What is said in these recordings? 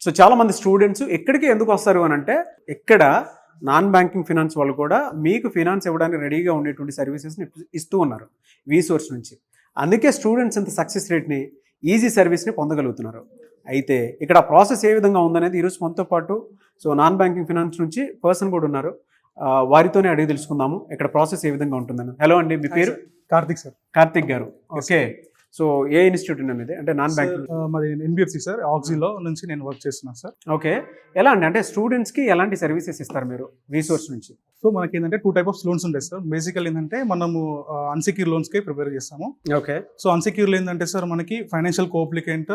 So చాలామంది students ఎక్కడికి ఎందుకు వస్తారు అని అంటే, ఇక్కడ నాన్ బ్యాంకింగ్ ఫినాన్స్ వాళ్ళు కూడా మీకు ఫినాన్స్ ఇవ్వడానికి రెడీగా ఉండేటువంటి సర్వీసెస్ని ఇస్తూ ఉన్నారు వీసోర్స్ నుంచి. అందుకే స్టూడెంట్స్ ఇంత సక్సెస్ రేట్ని, ఈజీ సర్వీస్ని పొందగలుగుతున్నారు. అయితే ఇక్కడ ప్రాసెస్ ఏ విధంగా ఉందనేది ఈరోజు మనతో పాటు నాన్ బ్యాంకింగ్ ఫినాన్స్ నుంచి పర్సన్ కూడా ఉన్నారు. వారితోనే అడిగి తెలుసుకుందాము ఇక్కడ ప్రాసెస్ ఏ విధంగా ఉంటుందని. హలో అండి, మీ పేరు? కార్తిక్ సార్. కార్తిక్ గారు, ఓకే. సో ఏ ఇన్స్టిట్యూట్ అనేది, అంటే నాన్ బ్యాంకింగ్? మాది ఎన్బిఎఫ్సి సార్, ఆక్సిలో నుంచి నేను వర్క్ చేస్తున్నాను సార్. ఓకే. ఎలా అండి, అంటే స్టూడెంట్స్కి ఎలాంటి సర్వీసెస్ ఇస్తారు మీరు వీసోర్స్ నుంచి? సో మనకి ఏంటంటే 2 టైప్ ఆఫ్ లోన్స్ ఉంటాయి సార్. బేసికల్ ఏంటంటే మనము అన్సెక్యూర్ లోన్స్కి ప్రిపేర్ చేస్తాము. ఓకే. సో అన్సెక్యూర్లో ఏంటంటే సార్ మనకి financial co-applicant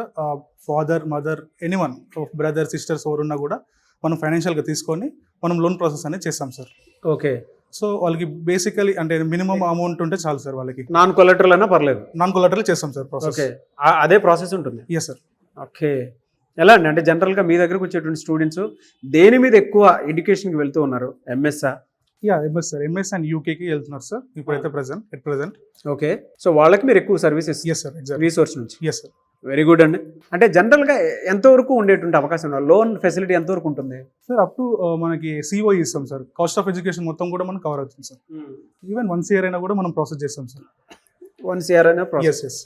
father, mother, anyone, brother, sisters ఎవరున్నా కూడా మనం ఫైనాన్షియల్గా తీసుకొని మనం లోన్ ప్రాసెస్ అనేది చేస్తాం సార్. ఓకే. సో వాళ్ళకి బేసికలీ అంటే మినిమం అమౌంట్ ఉంటే చాలు సార్. వాళ్ళకి నాన్ కొలెటరల్ అయినా పర్లేదు? నాన్ కొలాటరల్ చేస్తాం సార్ ప్రాసెస్. ఓకే, అదే ప్రాసెస్ ఉంటుంది? Yes sir. ఓకే. ఎలా అండి, అంటే జనరల్గా మీ దగ్గరకు వచ్చేటువంటి స్టూడెంట్స్ దేని మీద ఎక్కువ ఎడ్యుకేషన్కి వెళ్తూ ఉన్నారు? ఎంఎస్ఆ? MS sir. ఎంఎస్ అండ్ యూకేకి వెళ్తున్నారు సార్ ఇప్పుడైతే ప్రెసెంట్. ఓకే. సో వాళ్ళకి మీరు ఎక్కువ services yes sir, exact resource నుంచి? Yes sir. వెరీ గుడ్ అండి. అంటే జనరల్గా ఎంతవరకు ఉండేటువంటి అవకాశం, లోన్ ఫెసిలిటీ ఎంతవరకు ఉంటుంది సార్? అప్ టు మనకి సిఓ ఇస్తాం సార్. కాస్ట్ ఆఫ్ ఎడ్యుకేషన్ మొత్తం కూడా మనం కవర్ అవుతుంది సార్. ఈవెన్ 1 year అయినా కూడా మనం ప్రాసెస్ చేస్తాం సార్. 1 year అయినా ప్రాసెస్? ఎస్.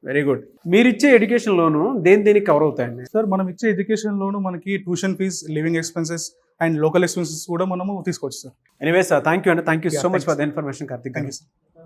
Very good. మీరు ఇచ్చే ఎడ్యుకేషన్ లోను దేనికి కవర్ అవుతాయండి సార్? మనం ఇచ్చే ఎడ్యుకేషన్ లోను మనకి tuition fee, living expenses and local expenses కూడా మనము తీసుకోవచ్చు సార్. ఎనీవేస్, థ్యాంక్ యూ అండి. Thank you so much for the information, Karthik. Thank you sir.